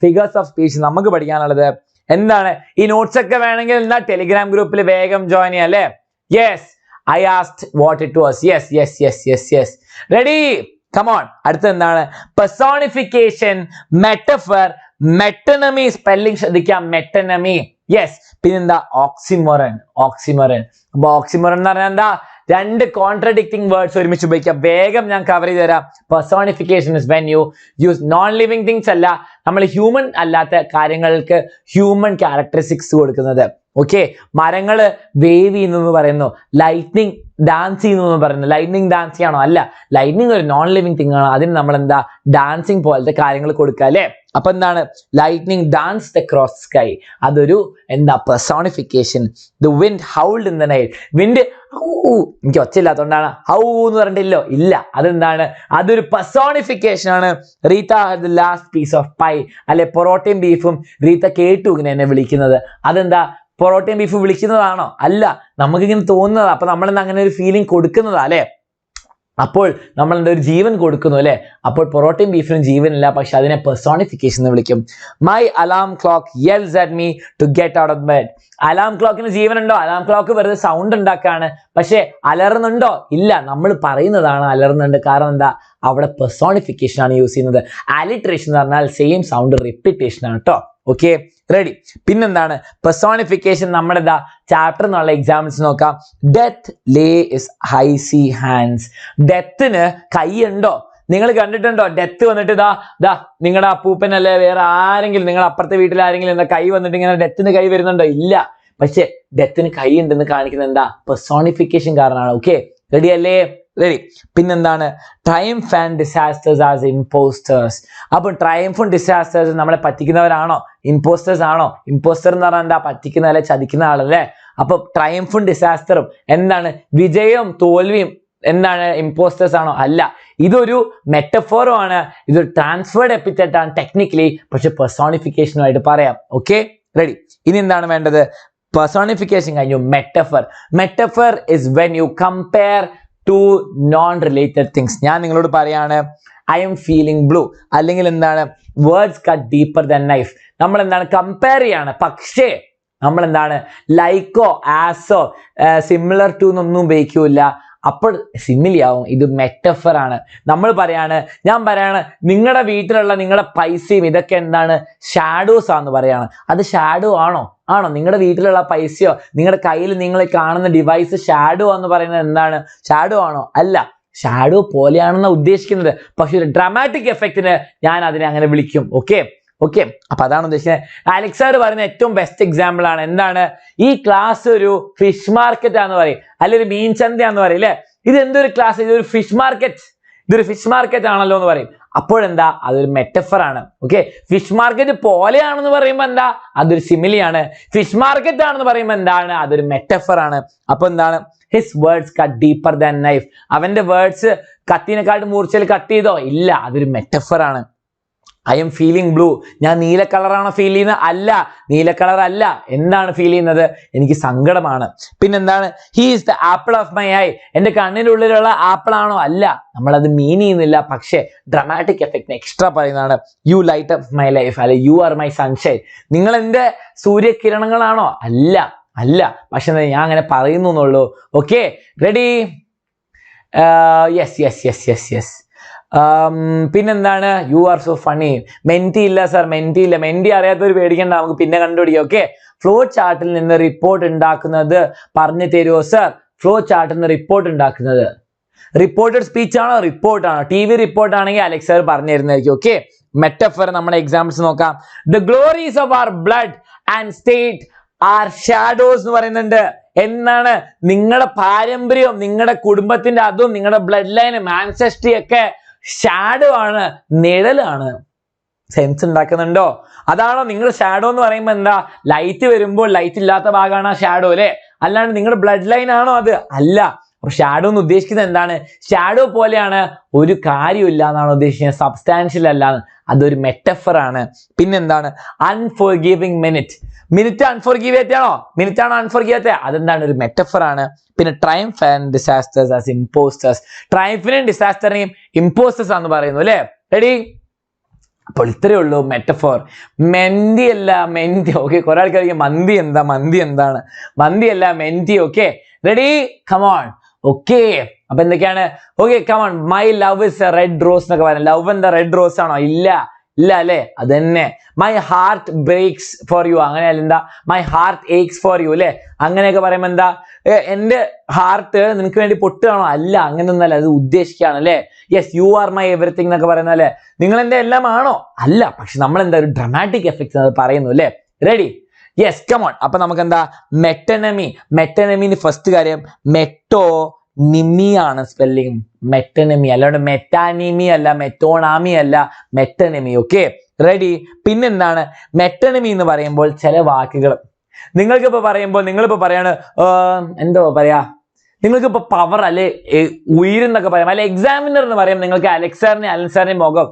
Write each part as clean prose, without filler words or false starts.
figures of speech നമുക്ക് പഠിക്കാനുള്ളത്. എന്താണ് ഈ നോട്ട്സ് ഒക്കെ വേണമെങ്കിൽ എന്താ ടെലിഗ്രാം ഗ്രൂപ്പിൽ വേഗം ജോയിൻ ചെയ്യാം അല്ലേ? Yes, I asked what it was. Yes. Ready? Come on. അടുത്ത എന്താണ്? Personification, metaphor, metonymy, spelling ശ്രദ്ധിക്കാം. Metonymy. Yes. പിന്നെന്താ? Oxymoron. അപ്പൊ oxymoron എന്ന് പറഞ്ഞാൽ എന്താ? രണ്ട് കോൺട്രഡിക്റ്റിംഗ് വേർഡ്സ് ഒരുമിച്ച് ഉപയോഗിക്കുക. വേഗം ഞാൻ കവർ ചെയ്ത് തരാം. Personification is when you use non-living things അല്ല, നമ്മൾ ഹ്യൂമൻ അല്ലാത്ത കാര്യങ്ങൾക്ക് ഹ്യൂമൻ ക്യാരക്ടറിസ്റ്റിക്സ് കൊടുക്കുന്നത്. ഓക്കെ, മരങ്ങള് വേവ് ചെയ്യുന്നു പറയുന്നു, ലൈറ്റ്നിങ് ഡാൻസ് ചെയ്യുന്നു എന്ന് പറയുന്നു. ലൈറ്റ്നിങ് ഡാൻസ് ചെയ്യാണോ? അല്ല, ലൈറ്റ്നിങ് ഒരു നോൺ ലിവിങ് തിങ് ആണ്. അതിന് നമ്മൾ എന്താ ഡാൻസിങ് പോലത്തെ കാര്യങ്ങൾ കൊടുക്കുക അല്ലേ? അപ്പൊ എന്താണ്? Lightning dance the cross sky, അതൊരു എന്താ personification. The wind hauled in the night, wind എനിക്ക് ഒച്ചയില്ലാത്തതുകൊണ്ടാണ് ഹൗ എന്ന് പറഞ്ഞിട്ടില്ലോ, ഇല്ല, അതെന്താണ്? അതൊരു പെർസോണിഫിക്കേഷൻ ആണ്. Reetha the last piece of pie അല്ലെ, പൊറോട്ടയും ബീഫും റീത്ത കേട്ടു ഇങ്ങനെ എന്നെ വിളിക്കുന്നത്. അതെന്താ? പൊറോട്ടയും ബീഫും വിളിക്കുന്നതാണോ? അല്ല, നമുക്കിങ്ങനെ തോന്നുന്നതാ. അപ്പൊ നമ്മൾ അങ്ങനെ ഒരു ഫീലിംഗ് കൊടുക്കുന്നതാ അല്ലെ? അപ്പോൾ നമ്മൾ എന്താ ഒരു ജീവൻ കൊടുക്കുന്നു അല്ലെ? അപ്പോൾ പൊറോട്ടയും ബീഫിനും ജീവനില്ല, പക്ഷെ അതിനെ പെർസോണിഫിക്കേഷൻ എന്ന് വിളിക്കും. My alarm clock yells at me to get out of bed. Alarm ക്ലോക്കിന് ജീവനുണ്ടോ? അലാം ക്ലോക്ക് വെറുതെ സൗണ്ട് ഉണ്ടാക്കാണ്, പക്ഷെ അലറുന്നുണ്ടോ? ഇല്ല, നമ്മൾ പറയുന്നതാണ് അലറുന്നുണ്ട്. കാരണം എന്താ? അവിടെ പെർസോണിഫിക്കേഷൻ ആണ് യൂസ് ചെയ്യുന്നത്. അലിട്രേഷൻ എന്ന് പറഞ്ഞാൽ സെയിം സൗണ്ട് റിപ്പീറ്റേഷൻ ആണ് കേട്ടോ. Okay, ready? പിന്നെന്താണ് പെർസോണിഫിക്കേഷൻ? നമ്മുടെ ചാപ്റ്റർ എന്നുള്ള എക്സാമ്പിൾസ് നോക്കാം. Death lay his icy hands. ഡെത്തിന് കൈയുണ്ടോ? നിങ്ങൾ കണ്ടിട്ടുണ്ടോ? ഡെത്ത് വന്നിട്ട് ദാ നിങ്ങളുടെ അപ്പൂപ്പൻ അല്ലെ വേറെ ആരെങ്കിലും, നിങ്ങളുടെ അപ്പുറത്തെ വീട്ടിൽ ആരെങ്കിലും എന്താ കൈ വന്നിട്ട് ഇങ്ങനെ ഡെത്തിന് കൈ വരുന്നുണ്ടോ? ഇല്ല. പക്ഷെ ഡെത്തിന് കൈ ഉണ്ടെന്ന് കാണിക്കുന്നത് എന്താ? പെർസോണിഫിക്കേഷൻ കാരണമാണ്. ഓക്കെ, റെഡി അല്ലേ? റെഡി. പിന്നെന്താണ്? Triumph and disasters as impostors. അപ്പൊ ട്രയംഫും ഡിസാസ്റ്റേഴ്സും നമ്മളെ പറ്റിക്കുന്നവരാണോ? ഇമ്പോസ്റ്റേഴ്സ് ആണോ? ഇമ്പോസ്റ്റർ എന്ന് പറഞ്ഞാൽ എന്താ? പറ്റിക്കുന്ന അല്ലെ, ചതിക്കുന്ന ആളല്ലേ? അപ്പൊ ട്രയംഫും ഡിസാസ്റ്ററും എന്താണ്? വിജയവും തോൽവിയും എന്താണ്? ഇമ്പോസ്റ്റേഴ്സ് ആണോ? അല്ല, ഇതൊരു മെറ്റഫോറും ആണ്. ഇതൊരു ട്രാൻസ്ഫേർഡ് എപ്പിത്തറ്റ് ആണ് ടെക്നിക്കലി, പക്ഷെ പെർസോണിഫിക്കേഷനുമായിട്ട് പറയാം. Okay, ready? ഇനി എന്താണ് വേണ്ടത്? പെർസോണിഫിക്കേഷൻ കഴിഞ്ഞു. Metaphor is when you compare to non related things. ഞാൻ നിങ്ങളോട് പറയാണ് ഐ എം ഫീലിംഗ് ബ്ലൂ, അല്ലെങ്കിൽ എന്താണ്? Words cut deeper than knife. നമ്മൾ എന്താണ്? കമ്പയർ ചെയ്യാണ്, പക്ഷേ നമ്മൾ എന്താണ്? ലൈക്കോ ആസോ സിമിലർ ടു എന്നൊന്നും ഉപയോഗിക്കൂല. അപ്പോൾ സിമിലി ആവും. ഇത് മെറ്റഫർ ആണ്. നമ്മൾ പറയാണ്, ഞാൻ പറയാണ് നിങ്ങളുടെ വീട്ടിലുള്ള നിങ്ങളുടെ പൈസയും ഇതൊക്കെ എന്താണ്? ഷാഡോസ് ആണെന്ന് പറയാണ്. അത് ഷാഡോ ആണോ? നിങ്ങളുടെ വീട്ടിലുള്ള പൈസയോ നിങ്ങളുടെ കയ്യിൽ നിങ്ങൾ കാണുന്ന ഡിവൈസ് ഷാഡോ എന്ന് പറയുന്നത് എന്താണ്? ഷാഡോ ആണോ? അല്ല, ഷാഡോ പോലെയാണെന്ന് ഉദ്ദേശിക്കുന്നത്, പക്ഷെ ഒരു ഡ്രാമാറ്റിക് എഫക്റ്റിന് ഞാൻ അതിനെ അങ്ങനെ വിളിക്കും. ഓക്കെ, അപ്പൊ അതാണ് ഉദ്ദേശിക്കുന്നത്. അലക്സ് സാർ പറയുന്ന ഏറ്റവും ബെസ്റ്റ് എക്സാമ്പിൾ ആണ്. എന്താണ്? ഈ ക്ലാസ് ഒരു ഫിഷ് മാർക്കറ്റ് ആണെന്ന് പറയും, അല്ലെങ്കിൽ ഒരു മീൻ ചന്തയാന്ന് പറയും അല്ലെ? ഇത് എന്തൊരു ക്ലാസ്? ഇതൊരു ഫിഷ് മാർക്കറ്റ്, ഇതൊരു ഫിഷ് മാർക്കറ്റ് ആണല്ലോ എന്ന് പറയും. അപ്പോഴെന്താ? അതൊരു മെറ്റഫർ ആണ്. ഓക്കെ, ഫിഷ് മാർക്കറ്റ് പോലെയാണെന്ന് പറയുമ്പോൾ എന്താ? അതൊരു സിമിലിയാണ്. ഫിഷ് മാർക്കറ്റ് ആണെന്ന് പറയുമ്പോൾ എന്താണ്? അതൊരു മെറ്റഫർ ആണ്. അപ്പൊ എന്താണ്? His words cut deeper than knife. അവന്റെ വേർഡ്സ് കത്തിനെക്കാട്ട് മൂർച്ചയിൽ കട്ട് ചെയ്തോ? ഇല്ല, അതൊരു മെറ്റഫർ ആണ്. I M feeling blue. ഞാൻ നീല കളറാണോ ഫീൽ ചെയ്യുന്നത്? അല്ല, നീല കളർ അല്ല. എന്താണ് ഫീൽ ചെയ്യുന്നത്? എനിക്ക് സങ്കടമാണ്. പിന്നെന്താണ്? He is the apple of my I. എന്റെ കണ്ണിന്റെ ഉള്ളിലുള്ള ആപ്പിൾ ആണോ? അല്ല, നമ്മളത് മീൻ ചെയ്യുന്നില്ല, പക്ഷെ ഡ്രാമാറ്റിക് എഫക്റ്റിന് എക്സ്ട്രാ പറയുന്നതാണ്. You light up my life, അല്ലെ യു ആർ മൈ സൺഷൈൻ. നിങ്ങൾ എന്റെ സൂര്യകിരണങ്ങളാണോ? അല്ല, പക്ഷെ ഞാൻ അങ്ങനെ പറയുന്നു എന്നുള്ളൂ. Okay, ready? യെസ്. പിന്നെന്താണ്? You are so funny. Menti ഇല്ല സാർ, മെന്റി ഇല്ല. മെന്റി അറിയാത്തവർ പേടിക്കണ്ട, നമുക്ക് പിന്നെ കണ്ടുപിടിക്കാം. ഓക്കെ, ഫ്ലോ ചാർട്ടിൽ നിന്ന് റിപ്പോർട്ട് ഉണ്ടാക്കുന്നത് പറഞ്ഞു തരുമോ സർ? ഫ്ലോ ചാർട്ടിൽ നിന്ന് റിപ്പോർട്ട് ഉണ്ടാക്കുന്നത് റിപ്പോർട്ടഡ് സ്പീച്ച് ആണോ? റിപ്പോർട്ടാണോ? TV റിപ്പോർട്ട് ആണെങ്കിൽ അലക്സ് സാർ പറഞ്ഞു തരുന്നതായിരിക്കും. ഓക്കെ, മെറ്റഫർ നമ്മുടെ എക്സാമ്പിൾസ് നോക്കാം. The glories of our blood and state are shadows എന്ന് പറയുന്നുണ്ട്. എന്നാണ്? നിങ്ങളുടെ പാരമ്പര്യവും നിങ്ങളുടെ കുടുംബത്തിന്റെ അതും നിങ്ങളുടെ ബ്ലഡ് ലൈനും ആൻസെസ്ട്രി ഒക്കെ ഷാഡോ ആണ്, നിഴലാണ്. സെൻസ് ഉണ്ടാക്കുന്നുണ്ടോ? അതാണോ നിങ്ങൾ ഷാഡോ എന്ന് പറയുമ്പോൾ? എന്താ? ലൈറ്റ് വരുമ്പോൾ ലൈറ്റ് ഇല്ലാത്ത ഭാഗമാണ് ഷാഡോ അല്ലെ? അല്ലാണ്ട് നിങ്ങളുടെ ബ്ലഡ് ലൈൻ ആണോ അത്? അല്ല. അപ്പൊ ഷാഡോ എന്ന് ഉദ്ദേശിക്കുന്നത് എന്താണ്? ഷാഡോ പോലെയാണ്, ഒരു കാര്യമില്ല എന്നാണ് ഉദ്ദേശിക്കുന്നത്, സബ്സ്റ്റാൻഷ്യൽ അല്ലാന്ന്. അതൊരു മെറ്റഫർ ആണ്. പിന്നെന്താണ്? അൺഫോർഗിവിംഗ് മിനിറ്റ് അൺഫോർഗീവേറ്റ് ആണോ? മിനിറ്റ് ആണോ അൺഫോർഗീവത്തെ? അതെന്താണ്? ഒരു മെറ്റഫർ ആണ്. പിന്നെ triumph and disasters as impostors. ട്രയംഫിനെയും ഡിസാസ്റ്ററിനെയും ഇമ്പോസ്റ്റേഴ്സ് ആണെന്ന് പറയുന്നു അല്ലെ? റെഡി? അപ്പോൾ ഇത്രയേ ഉള്ളൂ മെറ്റഫോർ. മെന്റി അല്ല മെന്റി. ഓക്കെ, കുറെ ആൾക്കാർക്ക് മന്തി എന്താണ്? മന്തി അല്ല Menti. Okay, ready, come on. Okay, അപ്പൊ എന്തൊക്കെയാണ്? Okay, come on. My love is a red rose എന്നൊക്കെ പറയാം. ലവ് എന്താ റെഡ് റോസ് ആണോ? ഇല്ല അല്ലേ? അത് തന്നെ. My heart breaks for you, അങ്ങനെയല്ല. എന്താ? My heart aches for you അല്ലേ? അങ്ങനെയൊക്കെ പറയുമ്പോൾ എന്താ? എന്റെ ഹാർട്ട് നിനക്ക് വേണ്ടി പൊട്ടുകയാണോ? അല്ല, അങ്ങനെയൊന്നല്ല, അത് ഉദ്ദേശിക്കുകയാണ് അല്ലേ? Yes, U are my everything എന്നൊക്കെ പറയുന്നത് അല്ലേ? നിങ്ങൾ എന്റെ എല്ലാം ആണോ? അല്ല, പക്ഷെ നമ്മൾ എന്താ ഒരു ഡ്രമാറ്റിക് എഫക്ട്സ് അത് പറയുന്നു അല്ലേ? Ready, yes, come on. അപ്പൊ നമുക്ക് എന്താ? മെറ്റനമിന് ഫസ്റ്റ് കാര്യം മെറ്റോനിമി ആണ് സ്പെല്ലിംഗ്. മെറ്റനമി അല്ലാണ്ട് മെറ്റാനിമി അല്ല, മെറ്റോണാമി അല്ല, മെറ്റനമി. Okay, ready. പിന്നെന്താണ്? മെറ്റനമി എന്ന് പറയുമ്പോൾ ചില വാക്കുകൾ നിങ്ങളിപ്പോ പറയാണ്, എന്തോ പറയാ, നിങ്ങൾക്കിപ്പോ പവർ അല്ലെ ഉയരുന്നൊക്കെ പറയാം, അല്ലെ എക്സാമിനർ എന്ന് പറയാം. നിങ്ങൾക്ക് അലക്സാറിനെ അലൻസാറിന്റെ മുഖം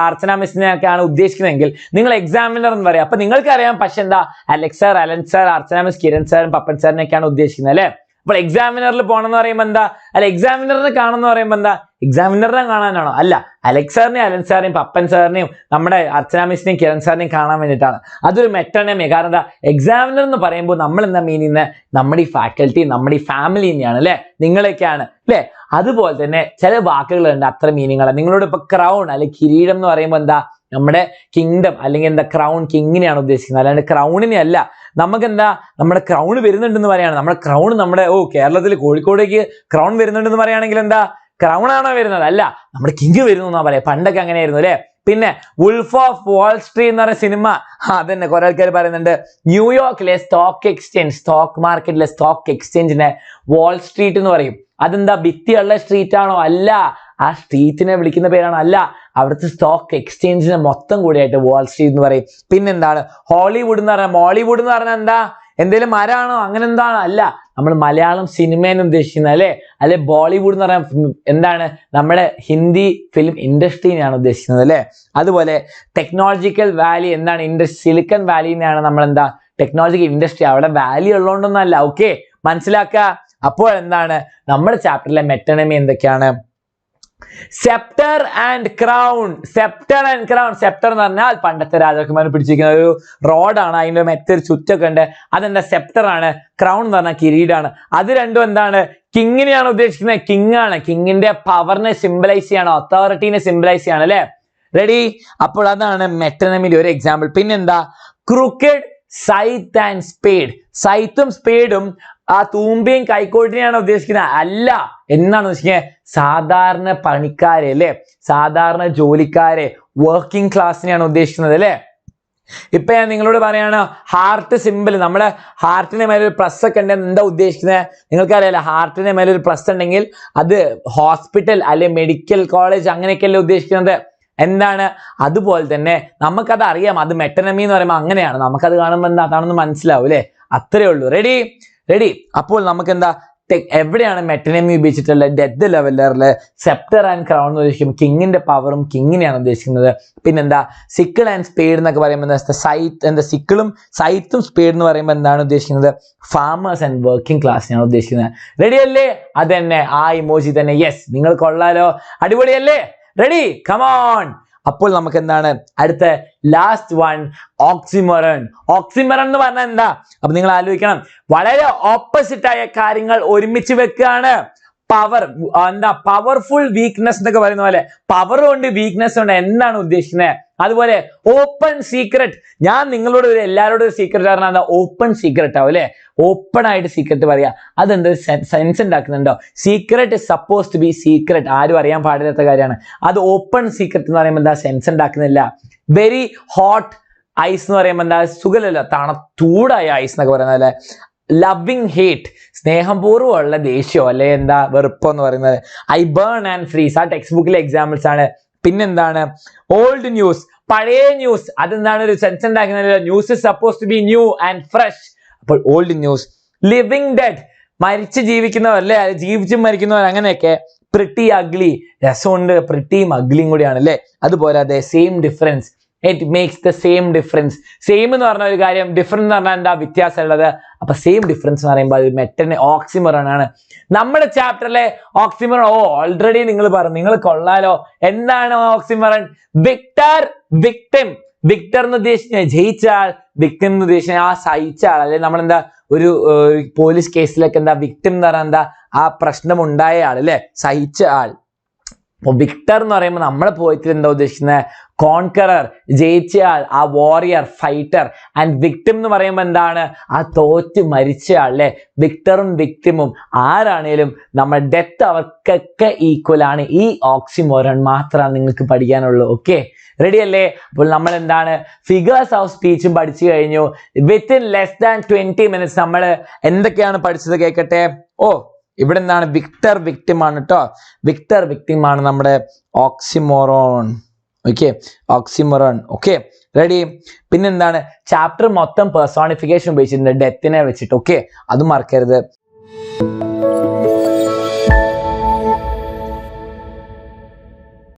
അർച്ചന മിസ്സിനെ ഒക്കെയാണ് ഉദ്ദേശിക്കുന്നതെങ്കിൽ നിങ്ങൾ എക്സാമിനർ എന്ന് പറയാം. അപ്പൊ നിങ്ങൾക്കറിയാം, പക്ഷെ എന്താ? അലക്സാർ, അലൻസാർ, അർച്ചന മിസ്, കിരൺ സാറും പപ്പൻ സാറിനെയൊക്കെയാണ് ഉദ്ദേശിക്കുന്നത് അല്ലെ? അപ്പോൾ എക്സാമിനറിൽ പോകണം എന്ന് പറയുമ്പോൾ എന്താ? അല്ല, എക്സാമിനറിനെ കാണുമെന്ന് പറയുമ്പോൾ എന്താ? എക്സാമിനറിനെ കാണാനാണോ? അല്ല, അലക്സാറിനെയും അലൻസാറിനെയും പപ്പൻ സാറിനെയും നമ്മുടെ അർച്ചന മിസ്സിനെയും കിരൺ സാറിനെയും കാണാൻ വേണ്ടിയിട്ടാണ്. അതൊരു മെറ്റോണമി. കാരണം എന്താ? എക്സാമിനർ എന്ന് പറയുമ്പോൾ നമ്മൾ എന്താ മീൻ ചെയ്യുന്നത്? നമ്മുടെ ഈ ഫാക്കൽറ്റി, നമ്മുടെ ഈ ഫാമിലി തന്നെയാണ് അല്ലെ? നിങ്ങളൊക്കെയാണ് അല്ലെ? അതുപോലെ തന്നെ ചില വാക്കുകളുണ്ട് അത്ര മീനിങ്ങൾ. നിങ്ങളോട് ഇപ്പൊ ക്രൗൺ അല്ലെങ്കിൽ കിരീടം എന്ന് പറയുമ്പോൾ എന്താ? നമ്മുടെ കിങ്ഡം അല്ലെങ്കിൽ എന്താ ക്രൗൺ, കിങ്ങിനെയാണ് ഉദ്ദേശിക്കുന്നത്, അല്ലാണ്ട് ക്രൗണിനെ അല്ല. നമുക്ക് എന്താ? നമ്മുടെ ക്രൗൺ വരുന്നുണ്ടെന്ന് പറയാണ്. നമ്മുടെ ക്രൗൺ നമ്മുടെ കേരളത്തിൽ കോഴിക്കോടേക്ക് ക്രൗൺ വരുന്നുണ്ടെന്ന് പറയുകയാണെങ്കിൽ എന്താ? ക്രൗൺ ആണോ വരുന്നത്? അല്ല, നമ്മുടെ കിങ് വരുന്നു എന്നാ പറയാ. പണ്ടൊക്കെ അങ്ങനെയായിരുന്നു അല്ലെ? പിന്നെ വുൾഫ് ഓഫ് വാൾ സ്ട്രീറ്റ് എന്ന് പറയുന്ന സിനിമ, അതന്നെ കുറെ ആൾക്കാർ പറയുന്നുണ്ട്. ന്യൂയോർക്കിലെ സ്റ്റോക്ക് മാർക്കറ്റിലെ സ്റ്റോക്ക് എക്സ്ചേഞ്ചിനെ വാൾ സ്ട്രീറ്റ് എന്ന് പറയും. അതെന്താ? ഭിത്തിയുള്ള സ്ട്രീറ്റ് ആണോ? അല്ല, ആ സ്ട്രീറ്റിനെ വിളിക്കുന്ന പേരാണോ? അല്ല, അവിടുത്തെ സ്റ്റോക്ക് എക്സ്ചേഞ്ചിനെ മൊത്തം കൂടിയായിട്ട് വാൾ സ്ട്രീറ്റ് എന്ന് പറയും. പിന്നെന്താണ്? ഹോളിവുഡ് എന്ന് പറഞ്ഞാൽ, മോളിവുഡ് എന്ന് പറഞ്ഞാൽ എന്താ? എന്തെങ്കിലും മരമാണോ? അങ്ങനെ എന്താണ്? അല്ല, നമ്മൾ മലയാളം സിനിമേനെ ഉദ്ദേശിക്കുന്നത് അല്ലെ? ബോളിവുഡ് എന്ന് പറഞ്ഞാൽ എന്താണ്? നമ്മുടെ ഹിന്ദി ഫിലിം ഇൻഡസ്ട്രീനെയാണ് ഉദ്ദേശിക്കുന്നത് അല്ലെ? അതുപോലെ ടെക്നോളജിക്കൽ വാലി എന്താണ്? സിലിക്കൺ വാലിനെയാണ് നമ്മൾ എന്താ? Technological industry. അവിടെ വാലി ഉള്ളതുകൊണ്ടൊന്നല്ല. ഓക്കെ, മനസ്സിലാക്കുക. അപ്പോൾ എന്താണ് നമ്മുടെ ചാപ്റ്ററിലെ മെറ്റോണമി എന്തൊക്കെയാണ്? സെപ്റ്റർ ആൻഡ് ക്രൗൺ. സെപ്റ്റർ എന്ന് പറഞ്ഞാൽ പണ്ടത്തെ രാജാക്കന്മാർ പിടിച്ചിരിക്കുന്ന ഒരു റോഡാണ്. അതിന്റെ മെറ്റൊരു ചുറ്റൊക്കെ ഉണ്ട്. അതെന്താ? സെപ്റ്റർ ആണ്. ക്രൗൺ എന്ന് പറഞ്ഞാൽ കിരീടാണ്. അത് രണ്ടും എന്താണ്? കിങ്ങിനെയാണ് ഉദ്ദേശിക്കുന്നത്. കിങ് ആണ്. കിങ്ങിന്റെ പവറിനെ സിംബലൈസ് ചെയ്യാണ്, അതോറിറ്റീനെ സിംബലൈസ് ചെയ്യാണ് അല്ലെ? റെഡി? അപ്പോൾ അതാണ് മെറ്റോണമിയുടെ ഒരു എക്സാമ്പിൾ. പിന്നെന്താ? Crooked, scythe and spade. സൈത്തും സ്പേഡും ആ തൂമ്പയും കൈക്കോട്ടിനെയാണ് ഉദ്ദേശിക്കുന്നത്? അല്ല, എന്നാണ് ഉദ്ദേശിക്കുന്നത്? സാധാരണ പണിക്കാരെ അല്ലെ? സാധാരണ ജോലിക്കാരെ, വർക്കിംഗ് ക്ലാസ്സിനെയാണ് ഉദ്ദേശിക്കുന്നത് അല്ലെ? ഇപ്പൊ ഞാൻ നിങ്ങളോട് പറയാണ് ഹാർട്ട് സിമ്പിൾ, നമ്മുടെ ഹാർട്ടിന്റെ മേലെ ഒരു പ്ലസ് ഒക്കെ ഉണ്ടെന്ന് എന്താ ഉദ്ദേശിക്കുന്നത്? നിങ്ങൾക്കറിയാലോ, ഹാർട്ടിന്റെ മേലെ ഒരു പ്ലസ് ഉണ്ടെങ്കിൽ അത് ഹോസ്പിറ്റൽ അല്ലെ മെഡിക്കൽ കോളേജ് അങ്ങനെയൊക്കെയല്ലേ ഉദ്ദേശിക്കുന്നത്? എന്താണ്? അതുപോലെ തന്നെ നമുക്കത് അറിയാം. അത് മെറ്റോണമി എന്ന് പറയുമ്പോൾ അങ്ങനെയാണ്. നമുക്കത് കാണുമ്പോൾ എന്താ അതാണെന്ന് മനസ്സിലാവും അല്ലെ? അത്രേ ഉള്ളൂ. റെഡി. അപ്പോൾ നമുക്ക് എന്താ? എവിടെയാണ് മെറ്റോണമി ഉപയോഗിച്ചിട്ടുള്ളത്? ഡെത്ത് ലെവലറില് സെപ്റ്റർ ആൻഡ് ക്രൗൺ എന്ന് ഉദ്ദേശിക്കും കിങ്ങിന്റെ പവറും കിങ്ങിനെയാണ് ഉദ്ദേശിക്കുന്നത്. പിന്നെന്താ? സിക്കിൾ ആൻഡ് സ്പേഡ് എന്നൊക്കെ പറയുമ്പോൾ എന്താ? സിക്കിളും സൈത്തും സ്പേഡ് എന്ന് പറയുമ്പോൾ എന്താണ് ഉദ്ദേശിക്കുന്നത്? ഫാമേഴ്സ് ആൻഡ് വർക്കിംഗ് ക്ലാസ്സിനാണ് ഉദ്ദേശിക്കുന്നത്. റെഡി അല്ലേ? അതന്നെ, ആ ഇമോജി തന്നെ. യെസ്, നിങ്ങൾ കൊള്ളാലോ, അടിപൊളിയല്ലേ? Ready, come on. അപ്പോൾ നമുക്ക് എന്താണ് അടുത്ത ലാസ്റ്റ് വൺ? ഓക്സിമോറൺ എന്ന് പറഞ്ഞാൽ എന്താ? അപ്പൊ നിങ്ങൾ ആലോചിക്കണം, വളരെ ഓപ്പോസിറ്റ് ആയ കാര്യങ്ങൾ ഒരുമിച്ച് വെക്കുകയാണ്. പവർ എന്താ? പവർഫുൾ വീക്ക്നെസ് എന്നൊക്കെ പറയുന്ന പോലെ പവർ കൊണ്ട് വീക്ക്നെസ് ഉണ്ട്. എന്താണ് ഉദ്ദേശിക്കുന്നത്? അതുപോലെ ഓപ്പൺ സീക്രട്ട്. ഞാൻ നിങ്ങളോട് എല്ലാവരോടും ഒരു സീക്രറ്റ് പറഞ്ഞാൽ എന്താ? ഓപ്പൺ സീക്രട്ട് ആവും അല്ലെ? ഓപ്പൺ ആയിട്ട് സീക്രട്ട് പറയാ. അതെന്താ? സെൻസ് ഉണ്ടാക്കുന്നുണ്ടോ? Secret is suppose to be secret, ആരും അറിയാൻ പാടില്ലാത്ത കാര്യമാണ്. അത് ഓപ്പൺ സീക്രട്ട് എന്ന് പറയുമ്പോൾ എന്താ? സെൻസ് ഉണ്ടാക്കുന്നില്ല. വെരി ഹോട്ട് ഐസ് എന്ന് പറയുമ്പോൾ എന്താ? സുഖലല്ല, ചൂടായ ഐസ് എന്നൊക്കെ പറയുന്നത് അല്ലെ? ലവിങ് ഹേറ്റ്, സ്നേഹപൂർവ്വമുള്ള ദേഷ്യോ അല്ലെ എന്താ? വെറുപ്പോ എന്ന് പറയുന്നത്. ഐ ബേൺ ആൻഡ് ഫ്രീസ്, ആ ടെക്സ്റ്റ് ബുക്കിലെ എക്സാമ്പിൾസ് ആണ്. പിന്നെന്താണ്? ഓൾഡ് ന്യൂസ്, പഴയ ന്യൂസ്. അതെന്താണ്? ഒരു സെൻസ് ഉണ്ടാക്കുന്നത്. News is suppose to be new and fresh. അപ്പോൾ ഓൾഡ് ന്യൂസ്. ലിവിങ് ഡെഡ്, മരിച്ച് ജീവിക്കുന്നവർ അല്ലെ? ജീവിച്ചും മരിക്കുന്നവർ അങ്ങനെയൊക്കെ. പ്രിട്ടി അഗ്ലി, രസമുണ്ട്, പ്രിട്ടിയും അഗ്ലിയും കൂടിയാണ് അല്ലെ? അതുപോലെ same difference, it makes the same difference. Same എന്ന് പറഞ്ഞ ഒരു കാര്യം, ഡിഫറൻസ് എന്ന് പറഞ്ഞാൽ എന്താ? വ്യത്യാസം ഉള്ളത്. അപ്പൊ സെയിം ഡിഫറൻസ് എന്ന് പറയുമ്പോൾ അത് മെറ്റന് ഓക്സിമോറൺ ആണ്. നമ്മുടെ ചാപ്റ്ററിലെ ഓക്സിമോറൺ ഓൾറെഡി നിങ്ങൾ പറഞ്ഞു, നിങ്ങൾ കൊള്ളാലോ. എന്താണ് ഓക്സിമോറൺ? Victor victim. വിക്ടർ എന്ന് ഉദ്ദേശിക്കുന്നത് ജയിച്ച ആൾ, വിക്ടിം എന്ന് ഉദ്ദേശിക്കുന്നത് ആ സഹിച്ച ആൾ. അല്ലെ നമ്മളെന്താ ഒരു പോലീസ് കേസിലൊക്കെ എന്താ വിക്ടിം എന്ന് പറഞ്ഞാൽ എന്താ ആ പ്രശ്നം ഉണ്ടായ ആൾ അല്ലെ, സഹിച്ച ആൾ. അപ്പൊ വിക്ടർ എന്ന് പറയുമ്പോൾ നമ്മുടെ പോയത്തിൽ എന്താ ഉദ്ദേശിക്കുന്നത്? കോൺകറർ, ജയിച്ച ആൾ, ആ വാരിയർ, ഫൈറ്റർ. ആൻഡ് വിക്ടിം എന്ന് പറയുമ്പോൾ എന്താണ്? ആ തോറ്റ് മരിച്ച ആൾ അല്ലെ. വിക്ടറും വിക്ടിമും ആരാണേലും നമ്മുടെ ഡെത്ത് അവർക്കൊക്കെ ഈക്വൽ ആണ്. ഈ ഓക്സിമോറൺ മാത്രമാണ് നിങ്ങൾക്ക് പഠിക്കാനുള്ളൂ. ഓക്കെ, റെഡി അല്ലേ? അപ്പോൾ നമ്മൾ എന്താണ് ഫിഗേഴ്സ് ഓഫ് സ്പീച്ചും പഠിച്ചു കഴിഞ്ഞു. വിത്തിൻ ലെസ് ദാൻ 20 minutes നമ്മൾ എന്തൊക്കെയാണ് പഠിച്ചത് കേൾക്കട്ടെ. ഇവിടെ എന്താണ്? വിക്ടർ വിക്ടിം ആണ് കേട്ടോ. വിക്ടർ വിക്ടിം ആണ് നമ്മുടെ oxymoron. Okay, oxymoron. Okay, ready? പിന്നെന്താണ്? ചാപ്റ്റർ മൊത്തം പേഴ്സോണിഫിക്കേഷൻ ഉപയോഗിച്ചിട്ടുണ്ട്, ഡെത്തിനെ വെച്ചിട്ട്. ഓക്കെ, അത് മറക്കരുത്.